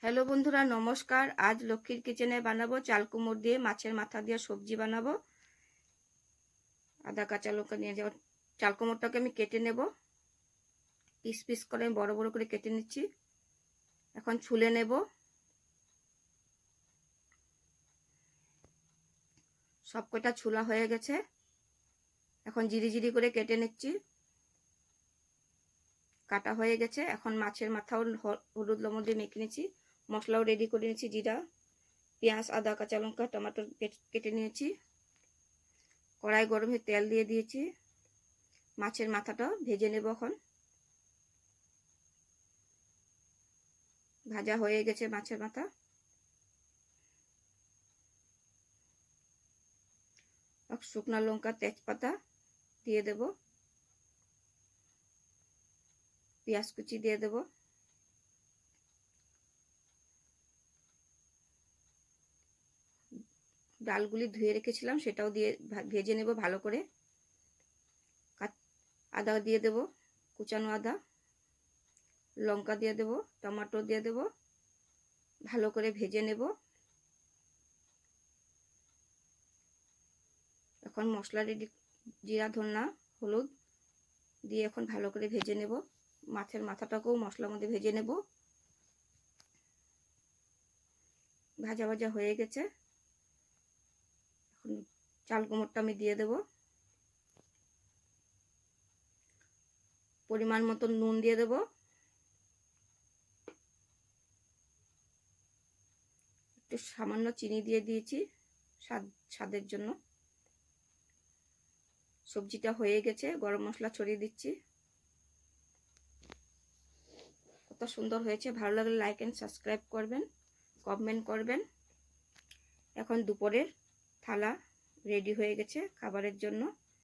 Hello বন্ধুরা, নমস্কার। আজ লক্ষ্মীর কিচেনে বানাবো চাল কুমড় দিয়ে মাছের মাথা দিয়ে সবজি বানাবো। আদা কাঁচা লঙ্কা নিয়ে যাওয়া চাল কুমড়টাকে আমি কেটে নেব, পিস পিস করে বড় বড় করে কেটে নিচ্ছি। এখন ছুলে নেব। সব কটা ছুলা হয়ে গেছে, এখন জিরি জিরি করে কেটে নিচ্ছি। কাটা হয়ে গেছে। এখন মাছের মাথাও হলুদ লবণ দিয়ে মেখে নিচ্ছি। মশলাও রেডি করে নিচ্ছি। জিরা, পেঁয়াজ, আদা কাঁচা লঙ্কা টমেটো কেটে নিয়েছি। কড়াই গরমে তেল দিয়ে দিয়েছি। মাছের মাথাটা ভেজে নেব। এখন ভাজা হয়ে গেছে মাছের মাথা। শুকনো লঙ্কা তেজপাতা দিয়ে দেব, পেঁয়াজ কুচি দিয়ে দেব, ডালগুলি ধুয়ে রেখেছিলাম সেটাও দিয়ে ভেজে নেব ভালো করে। আদা দিয়ে দেব, কুচানো আদা, লঙ্কা দিয়ে দেব, টমেটো দিয়ে দেব, ভালো করে ভেজে নেব। এখন মশলা রেডি, জিরা ধনিয়া হলুদ দিয়ে এখন ভালো করে ভেজে নেব। মাছের মাথাটাকেও মশলার মধ্যে ভেজে নেব। ভাজা ভাজা হয়ে গেছে। এখন চাল কুমড়টা আমি দিয়ে দেব। পরিমাণ মতো নুন দিয়ে দেব, একটু সামান্য চিনি দিয়ে দিয়েছি স্বাদের জন্য। সবজিটা হয়ে গেছে, গরম মশলা ছড়িয়ে দিচ্ছি। কত সুন্দর হয়েছে। ভালো লাগলে লাইক এন্ড সাবস্ক্রাইব করবেন, কমেন্ট করবেন। এখন দুপুরের থালা রেডি হয়ে গেছে খাবারের জন্য।